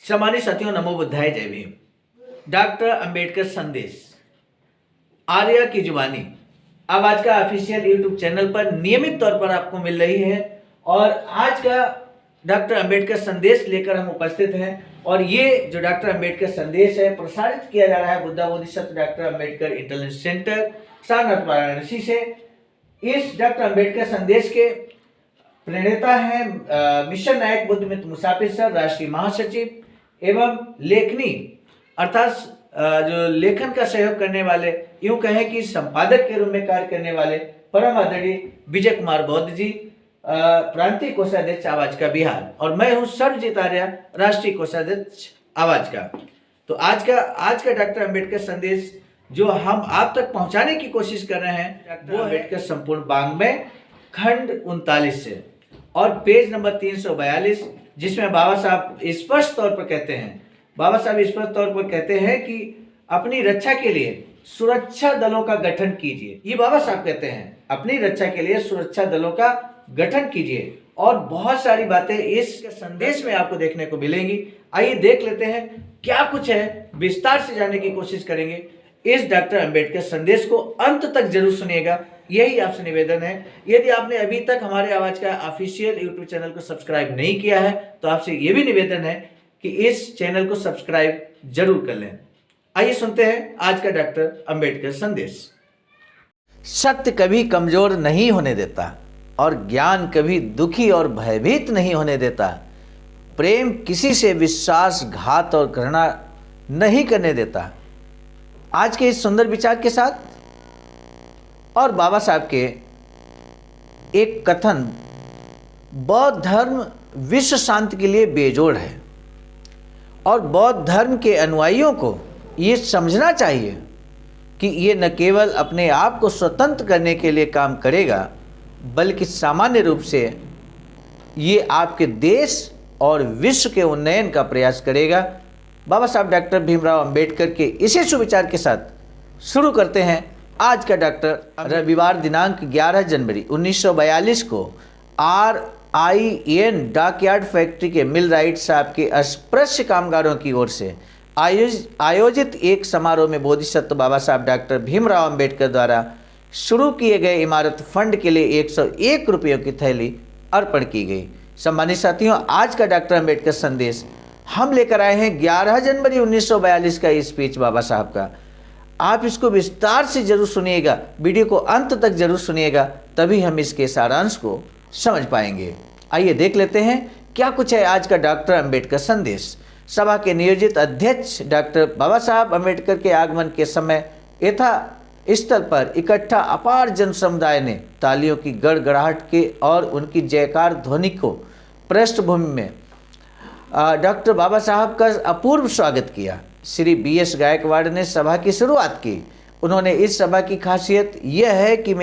सम्मानित साथियों, नमो बुद्धाय, जय भीम। डॉक्टर अंबेडकर संदेश आर्या की जुबानी आवाज का ऑफिशियल यूट्यूब चैनल पर नियमित तौर पर आपको मिल रही है और आज का डॉक्टर अंबेडकर संदेश लेकर हम उपस्थित हैं। और ये जो डॉक्टर अंबेडकर संदेश है प्रसारित किया जा रहा है Buddha Bodhisattva doctor Ambedkar intelligence centre Sarnath Varanasi से। इस डॉक्टर अंबेडकर संदेश के प्रणेता हैं मिशन नायक बुद्धमित्र मुसाफिर सर, राष्ट्रीय महासचिव एवं लेखनी अर्थात जो लेखन का सहयोग करने वाले, यूं कहें कि संपादक के रूप में कार्य करने वाले परम आदरणीय विजय कुमार बौद्ध जी, प्रांतीय कोषाध्यक्ष आवाज का बिहार, और मैं हूं सर्वजीत आर्या, राष्ट्रीय कोषाध्यक्ष आवाज का। तो आज का डॉक्टर अंबेडकर संदेश जो हम आप तक पहुंचाने की कोशिश कर रहे हैं डॉक्टर अंबेडकर संपूर्ण वाङ्मय खंड 39 से और पेज नंबर 342, जिसमें बाबा साहब स्पष्ट तौर पर कहते हैं कि अपनी रक्षा के लिए सुरक्षा दलों का गठन कीजिए। ये बाबा साहब कहते हैं, अपनी रक्षा के लिए सुरक्षा दलों का गठन कीजिए। और बहुत सारी बातें इस संदेश में आपको देखने को मिलेंगी। आइए देख लेते हैं क्या कुछ है, विस्तार से जानने की कोशिश करेंगे। इस डॉक्टर अंबेडकर संदेश को अंत तक जरूर सुनिएगा, यही आपसे निवेदन है। यदि आपने अभी तक हमारे आवाज का ऑफिशियल यूट्यूब चैनल को सब्सक्राइब नहीं किया है तो आपसे यह भी निवेदन है कि इस चैनल को सब्सक्राइब जरूर कर लें। आइए सुनते हैं आज का डॉक्टर अंबेडकर संदेश। सत्य कभी कमजोर नहीं होने देता और ज्ञान कभी दुखी और भयभीत नहीं होने देता। प्रेम किसी से विश्वासघात और घृणा नहीं करने देता। आज के इस सुंदर विचार के साथ और बाबा साहब के एक कथन, बौद्ध धर्म विश्व शांति के लिए बेजोड़ है और बौद्ध धर्म के अनुयायियों को ये समझना चाहिए कि ये न केवल अपने आप को स्वतंत्र करने के लिए काम करेगा बल्कि सामान्य रूप से ये आपके देश और विश्व के उन्नयन का प्रयास करेगा। बाबा साहब डॉक्टर भीमराव अंबेडकर के इसी सुविचार के साथ शुरू करते हैं आज का डॉक्टर। रविवार दिनांक 11 जनवरी 1942 को RIN डॉकयार्ड फैक्ट्री के मिलराइट साहब के अस्पृश्य कामगारों की ओर से आयोजित एक समारोह में बोधिसत्व बाबा साहब डॉक्टर भीमराव अंबेडकर द्वारा शुरू किए गए इमारत फंड के लिए 101 रुपयों की थैली अर्पण की गई। सम्मानित साथियों, आज का डॉक्टर अंबेडकर संदेश हम लेकर आए हैं 11 जनवरी 1942 का स्पीच बाबा साहब का। आप इसको विस्तार से जरूर सुनिएगा, वीडियो को अंत तक जरूर सुनिएगा, तभी हम इसके सारांश को समझ पाएंगे। आइए देख लेते हैं क्या कुछ है आज का डॉक्टर अंबेडकर संदेश। सभा के नियोजित अध्यक्ष डॉक्टर बाबा साहब अंबेडकर के आगमन के समय यथा स्थल पर इकट्ठा अपार जन समुदाय ने तालियों की गड़गड़ाहट के और उनकी जयकार ध्वनि को पृष्ठभूमि में डॉक्टर बाबा साहब का अपूर्व स्वागत किया। श्री BS गायकवाड़ ने सभा की शुरुआत की। उन्होंने इस सभा की खासियत यह है कि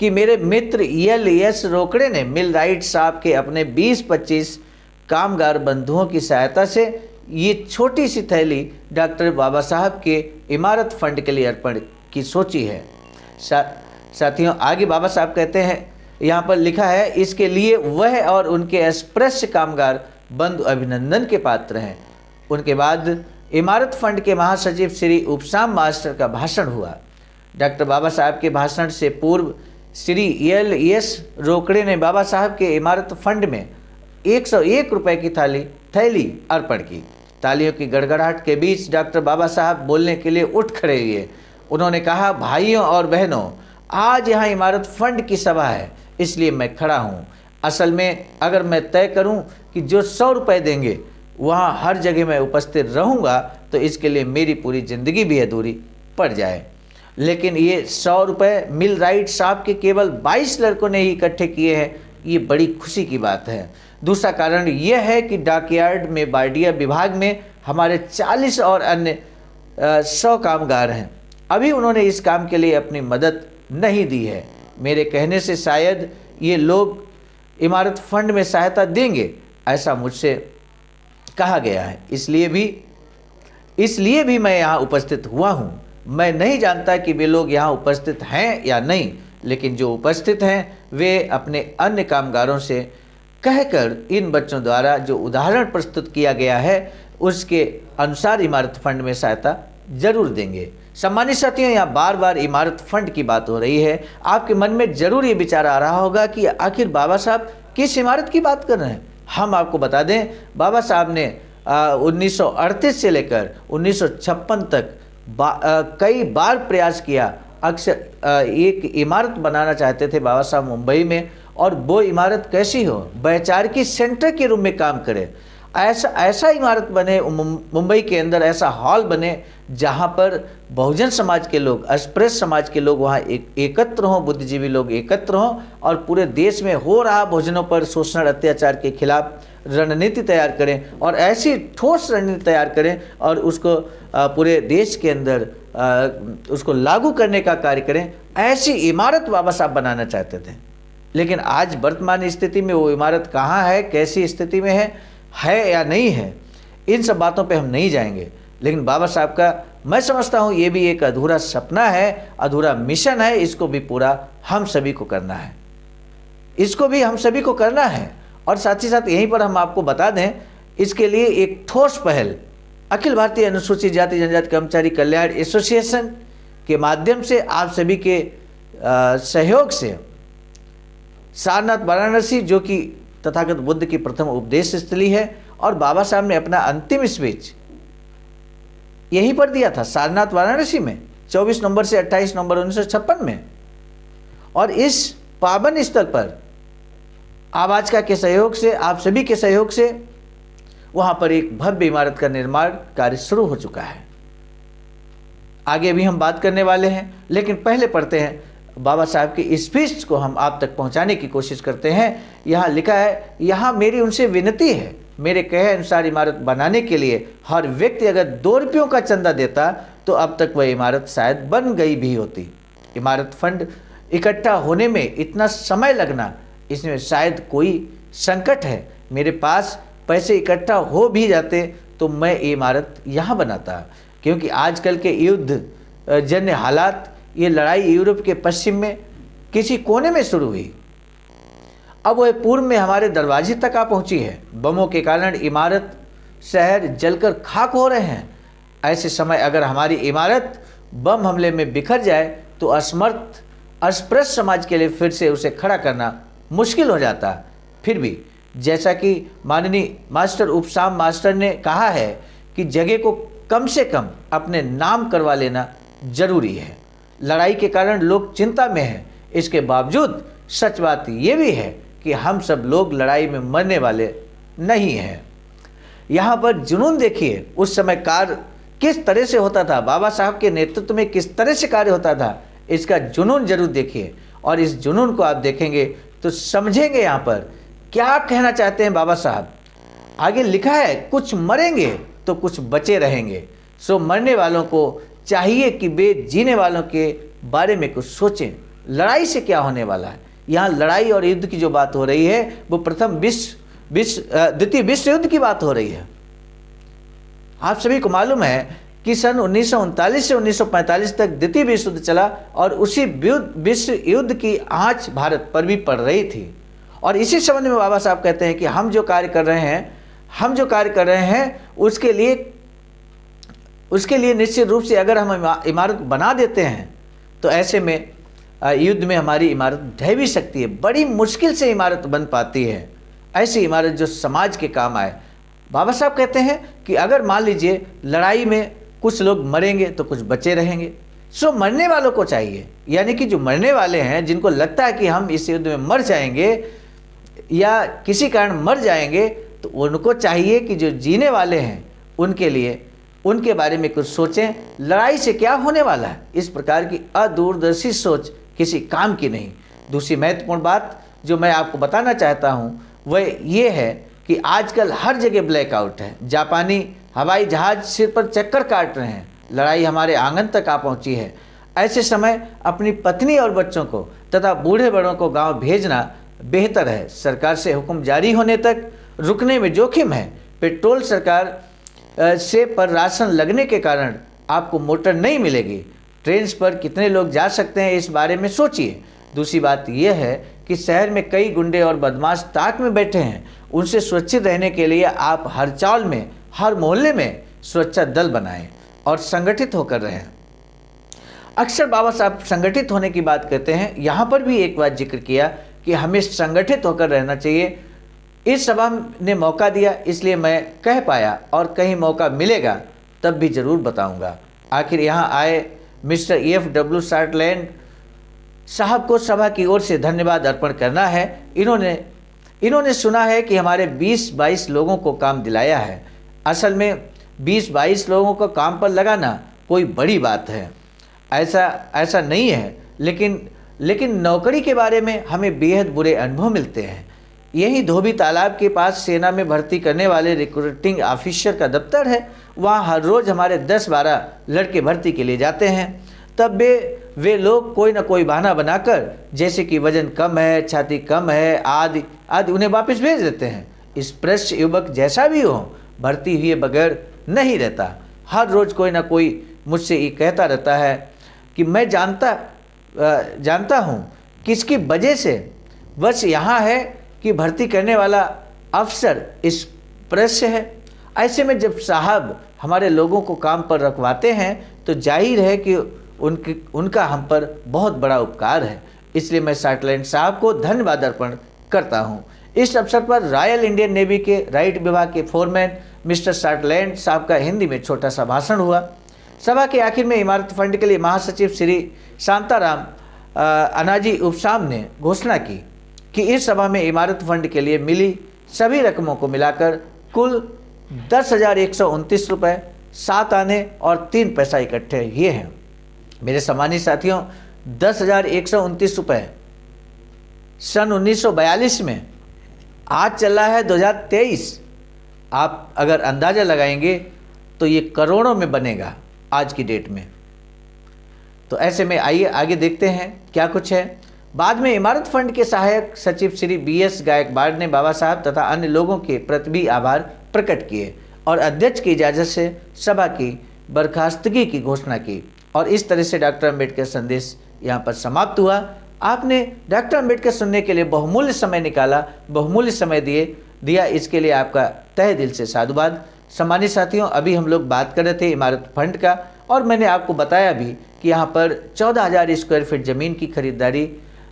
मेरे मित्र LS रोकड़े ने मिलराइट साहब के अपने 20-25 कामगार बंधुओं की सहायता से ये छोटी सी थैली डॉक्टर बाबा साहब के इमारत फंड के लिए अर्पण की सोची है। साथियों, आगे बाबा साहब कहते हैं, यहाँ पर लिखा है, इसके लिए वह और उनके अस्पृश्य कामगार बंधु अभिनंदन के पात्र हैं। उनके बाद इमारत फंड के महासचिव श्री उपसाम मास्टर का भाषण हुआ। डॉक्टर बाबा साहब के भाषण से पूर्व श्री LS रोकड़े ने बाबा साहब के इमारत फंड में 101 रुपये की थैली अर्पण की। तालियों की गड़गड़ाहट के बीच डॉक्टर बाबा साहब बोलने के लिए उठ खड़े हुए। उन्होंने कहा, भाइयों और बहनों, आज यहाँ इमारत फंड की सभा है, इसलिए मैं खड़ा हूँ। असल में अगर मैं तय करूँ कि जो 100 रुपये देंगे वहाँ हर जगह मैं उपस्थित रहूँगा तो इसके लिए मेरी पूरी ज़िंदगी भी अधूरी पड़ जाए। लेकिन ये 100 रुपये मिलराइट साहब के केवल 22 लड़कों ने ही इकट्ठे किए हैं, ये बड़ी खुशी की बात है। दूसरा कारण यह है कि डॉकयार्ड में बार्डिया विभाग में हमारे 40 और अन्य 100 कामगार हैं। अभी उन्होंने इस काम के लिए अपनी मदद नहीं दी है। मेरे कहने से शायद ये लोग इमारत फंड में सहायता देंगे, ऐसा मुझसे कहा गया है। इसलिए भी मैं यहाँ उपस्थित हुआ हूँ। मैं नहीं जानता कि वे लोग यहाँ उपस्थित हैं या नहीं, लेकिन जो उपस्थित हैं वे अपने अन्य कामगारों से कहकर इन बच्चों द्वारा जो उदाहरण प्रस्तुत किया गया है उसके अनुसार इमारत फंड में सहायता जरूर देंगे। सम्मानित साथियों, यहाँ बार बार इमारत फंड की बात हो रही है। आपके मन में जरूर ये विचार आ रहा होगा कि आखिर बाबा साहब किस इमारत की बात कर रहे हैं। हम आपको बता दें, बाबा साहब ने 1938 से लेकर 1956 तक कई बार प्रयास किया। अक्सर एक इमारत बनाना चाहते थे बाबा साहब मुंबई में, और वो इमारत कैसी हो, वैचारिकी सेंटर के रूप में काम करे। ऐसा इमारत बने मुंबई के अंदर, ऐसा हॉल बने जहाँ पर बहुजन समाज के लोग, अस्पृश्य समाज के लोग वहाँ एकत्र हों, बुद्धिजीवी लोग एकत्र हों, और पूरे देश में हो रहा बहुजनों पर शोषण अत्याचार के खिलाफ रणनीति तैयार करें, और ऐसी ठोस रणनीति तैयार करें और उसको पूरे देश के अंदर उसको लागू करने का कार्य करें। ऐसी इमारत बाबा साहब बनाना चाहते थे। लेकिन आज वर्तमान स्थिति में वो इमारत कहाँ है, कैसी स्थिति में है या नहीं है, इन सब बातों पे हम नहीं जाएंगे। लेकिन बाबा साहब का मैं समझता हूँ ये भी एक अधूरा सपना है, अधूरा मिशन है। इसको भी पूरा हम सभी को करना है, इसको भी हम सभी को करना है। और साथ ही साथ यहीं पर हम आपको बता दें, इसके लिए एक ठोस पहल अखिल भारतीय अनुसूचित जाति जनजाति कर्मचारी कल्याण एसोसिएशन के माध्यम से, आप सभी के सहयोग से, सारनाथ वाराणसी जो कि तथागत बुद्ध की प्रथम उपदेश स्थली है, और बाबा साहब ने अपना अंतिम स्पीच यहीं पर दिया था, सारनाथ वाराणसी में, 24 नवंबर से 28 नवंबर 1956 में। और इस पावन स्थल पर आवाजका के सहयोग से, आप सभी के सहयोग से, वहां पर एक भव्य इमारत का निर्माण कार्य शुरू हो चुका है। आगे भी हम बात करने वाले हैं, लेकिन पहले पढ़ते हैं बाबा साहब की स्पीच को हम आप तक पहुंचाने की कोशिश करते हैं। यहाँ लिखा है, यहाँ मेरी उनसे विनती है, मेरे कहे अनुसार इमारत बनाने के लिए हर व्यक्ति अगर 2 रुपयों का चंदा देता तो अब तक वह इमारत शायद बन गई भी होती। इमारत फंड इकट्ठा होने में इतना समय लगना, इसमें शायद कोई संकट है। मेरे पास पैसे इकट्ठा हो भी जाते तो मैं ये इमारत यहाँ बनाता, क्योंकि आजकल के युद्ध जन्य हालात, ये लड़ाई यूरोप के पश्चिम में किसी कोने में शुरू हुई, अब वह पूर्व में हमारे दरवाजे तक आ पहुंची है। बमों के कारण इमारत, शहर जलकर खाक हो रहे हैं। ऐसे समय अगर हमारी इमारत बम हमले में बिखर जाए तो असमर्थ अस्पृश्य समाज के लिए फिर से उसे खड़ा करना मुश्किल हो जाता। फिर भी जैसा कि माननीय मास्टर उपसाम मास्टर ने कहा है कि जगह को कम से कम अपने नाम करवा लेना जरूरी है। लड़ाई के कारण लोग चिंता में हैं, इसके बावजूद सच बात ये भी है कि हम सब लोग लड़ाई में मरने वाले नहीं हैं। यहाँ पर जुनून देखिए, उस समय कार्य किस तरह से होता था, बाबा साहब के नेतृत्व में किस तरह से कार्य होता था, इसका जुनून जरूर देखिए। और इस जुनून को आप देखेंगे तो समझेंगे यहाँ पर क्या कहना चाहते हैं बाबा साहब। आगे लिखा है, कुछ मरेंगे तो कुछ बचे रहेंगे, सो मरने वालों को चाहिए कि वे जीने वालों के बारे में कुछ सोचें। लड़ाई से क्या होने वाला है, यहाँ लड़ाई और युद्ध की जो बात हो रही है वो द्वितीय विश्व युद्ध की बात हो रही है। आप सभी को मालूम है कि सन 1939 से 1945 तक द्वितीय विश्व युद्ध चला, और उसी विश्व युद्ध की आंच भारत पर भी पड़ रही थी। और इसी संबंध में बाबा साहब कहते हैं कि हम जो कार्य कर रहे हैं उसके लिए निश्चित रूप से अगर हम इमारत बना देते हैं तो ऐसे में युद्ध में हमारी इमारत ढह भी सकती है। बड़ी मुश्किल से इमारत बन पाती है, ऐसी इमारत जो समाज के काम आए। बाबा साहब कहते हैं कि अगर मान लीजिए लड़ाई में कुछ लोग मरेंगे तो कुछ बचे रहेंगे, सो मरने वालों को चाहिए, यानी कि जो मरने वाले हैं, जिनको लगता है कि हम इस युद्ध में मर जाएंगे या किसी कारण मर जाएंगे, तो उनको चाहिए कि जो जीने वाले हैं उनके लिए, उनके बारे में कुछ सोचें। लड़ाई से क्या होने वाला है, इस प्रकार की अदूरदर्शी सोच किसी काम की नहीं। दूसरी महत्वपूर्ण बात जो मैं आपको बताना चाहता हूँ वह ये है कि आजकल हर जगह ब्लैकआउट है। जापानी हवाई जहाज सिर पर चक्कर काट रहे हैं, लड़ाई हमारे आंगन तक आ पहुँची है। ऐसे समय अपनी पत्नी और बच्चों को तथा बूढ़े बड़ों को गाँव भेजना बेहतर है। सरकार से हुक्म जारी होने तक रुकने में जोखिम है। पेट्रोल सरकार से पर राशन लगने के कारण आपको मोटर नहीं मिलेगी। ट्रेन पर कितने लोग जा सकते हैं, इस बारे में सोचिए। दूसरी बात यह है कि शहर में कई गुंडे और बदमाश ताक में बैठे हैं, उनसे सुरक्षित रहने के लिए आप हर चौल में, हर मोहल्ले में सुरक्षा दल बनाएं और संगठित होकर रहें। अक्सर बाबा साहब संगठित होने की बात करते हैं, यहाँ पर भी एक बात जिक्र किया कि हमें संगठित होकर रहना चाहिए। इस सभा ने मौका दिया इसलिए मैं कह पाया, और कहीं मौका मिलेगा तब भी ज़रूर बताऊंगा। आखिर यहाँ आए मिस्टर EFW साटलैंड साहब को सभा की ओर से धन्यवाद अर्पण करना है। इन्होंने सुना है कि हमारे 20-22 लोगों को काम दिलाया है। असल में 20-22 लोगों को काम पर लगाना कोई बड़ी बात है, ऐसा नहीं है, लेकिन नौकरी के बारे में हमें बेहद बुरे अनुभव मिलते हैं। यही धोबी तालाब के पास सेना में भर्ती करने वाले रिक्रूटिंग ऑफिसर का दफ्तर है। वहाँ हर रोज़ हमारे 10-12 लड़के भर्ती के लिए जाते हैं। तब वे लोग कोई ना कोई बहाना बनाकर, जैसे कि वजन कम है, छाती कम है आदि उन्हें वापस भेज देते हैं। इस पृष्ठ युवक जैसा भी हो, भर्ती हुए बगैर नहीं रहता। हर रोज़ कोई ना कोई मुझसे ये कहता रहता है कि मैं जानता हूँ किसकी वजह से, बस यहाँ है कि भर्ती करने वाला अफसर इस प्रेस से है। ऐसे में जब साहब हमारे लोगों को काम पर रखवाते हैं तो जाहिर है कि उनका हम पर बहुत बड़ा उपकार है। इसलिए मैं साटलैंड साहब को धन्यवाद अर्पण करता हूँ। इस अवसर पर रॉयल इंडियन नेवी के राइट विभाग के फोरमैन मिस्टर साटलैंड साहब का हिंदी में छोटा सा भाषण हुआ। सभा के आखिर में इमारत फंड के लिए महासचिव श्री शांताराम अनाजी उपसाम ने घोषणा की कि इस सभा में इमारत फंड के लिए मिली सभी रकमों को मिलाकर कुल 10,129 रुपये 7 आने और 3 पैसा इकट्ठे हुए हैं। मेरे सम्मानित साथियों, 10,129 रुपये सन 1942 में, आज चल रहा है 2023। आप अगर अंदाज़ा लगाएंगे तो ये करोड़ों में बनेगा आज की डेट में। तो ऐसे में आइए आगे देखते हैं क्या कुछ है। बाद में इमारत फंड के सहायक सचिव श्री BS गायकवाड़ ने बाबा साहब तथा अन्य लोगों के प्रति भी आभार प्रकट किए और अध्यक्ष की इजाज़त से सभा की बर्खास्तगी की घोषणा की, और इस तरह से डॉक्टर अम्बेडकर संदेश यहाँ पर समाप्त हुआ। आपने डॉक्टर अम्बेडकर सुनने के लिए बहुमूल्य समय निकाला, बहुमूल्य समय दिया, इसके लिए आपका तहे दिल से साधुवाद। सम्मानित साथियों, अभी हम लोग बात कर रहे थे इमारत फंड का, और मैंने आपको बताया भी कि यहाँ पर 14,000 स्क्वायर फीट ज़मीन की खरीदारी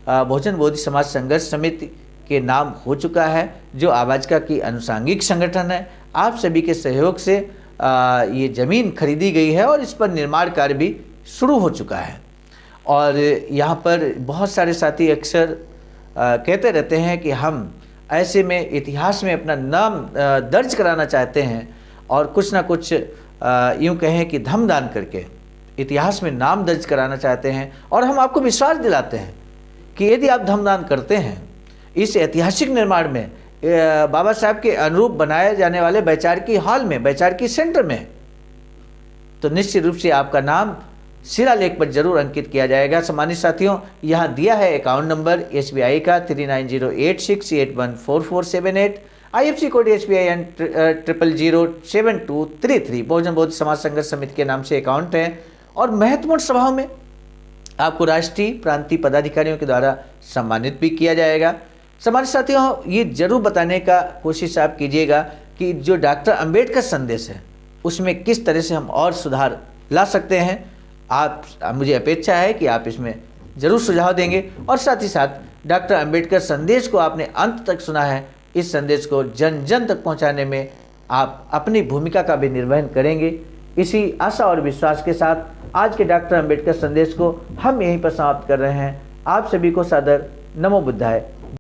बहुजन बोधि समाज संघर्ष समिति के नाम हो चुका है, जो आवाज़का की अनुषांगिक संगठन है। आप सभी के सहयोग से ये ज़मीन खरीदी गई है और इस पर निर्माण कार्य भी शुरू हो चुका है। और यहाँ पर बहुत सारे साथी अक्सर कहते रहते हैं कि हम ऐसे में इतिहास में अपना नाम दर्ज कराना चाहते हैं और कुछ ना कुछ यूँ कहें कि धमदान करके इतिहास में नाम दर्ज कराना चाहते हैं। और हम आपको विश्वास दिलाते हैं कि यदि आप धमदान करते हैं इस ऐतिहासिक निर्माण में, बाबा साहब के अनुरूप बनाए जाने वाले वैचारिकी हॉल में, वैचारिकी सेंटर में, तो निश्चित रूप से आपका नाम शिलालेख पर जरूर अंकित किया जाएगा। सम्मानित साथियों, यहाँ दिया है अकाउंट नंबर SBI का 3908681447, IFC कोड SBI 0007233। बहुजन बौद्ध समाज संघर्ष समिति के नाम से अकाउंट है। और महत्वपूर्ण सभाओं में आपको राष्ट्रीय प्रांतीय पदाधिकारियों के द्वारा सम्मानित भी किया जाएगा। सम्मानित साथियों, ये जरूर बताने का कोशिश आप कीजिएगा कि जो डॉक्टर अंबेडकर संदेश है उसमें किस तरह से हम और सुधार ला सकते हैं। मुझे अपेक्षा है कि आप इसमें ज़रूर सुझाव देंगे, और साथ ही साथ डॉक्टर अंबेडकर संदेश को आपने अंत तक सुना है, इस संदेश को जन जन तक पहुंचाने में आप अपनी भूमिका का भी निर्वहन करेंगे। इसी आशा और विश्वास के साथ आज के डॉक्टर अंबेडकर संदेश को हम यहीं पर समाप्त कर रहे हैं। आप सभी को सादर नमो बुद्धाय।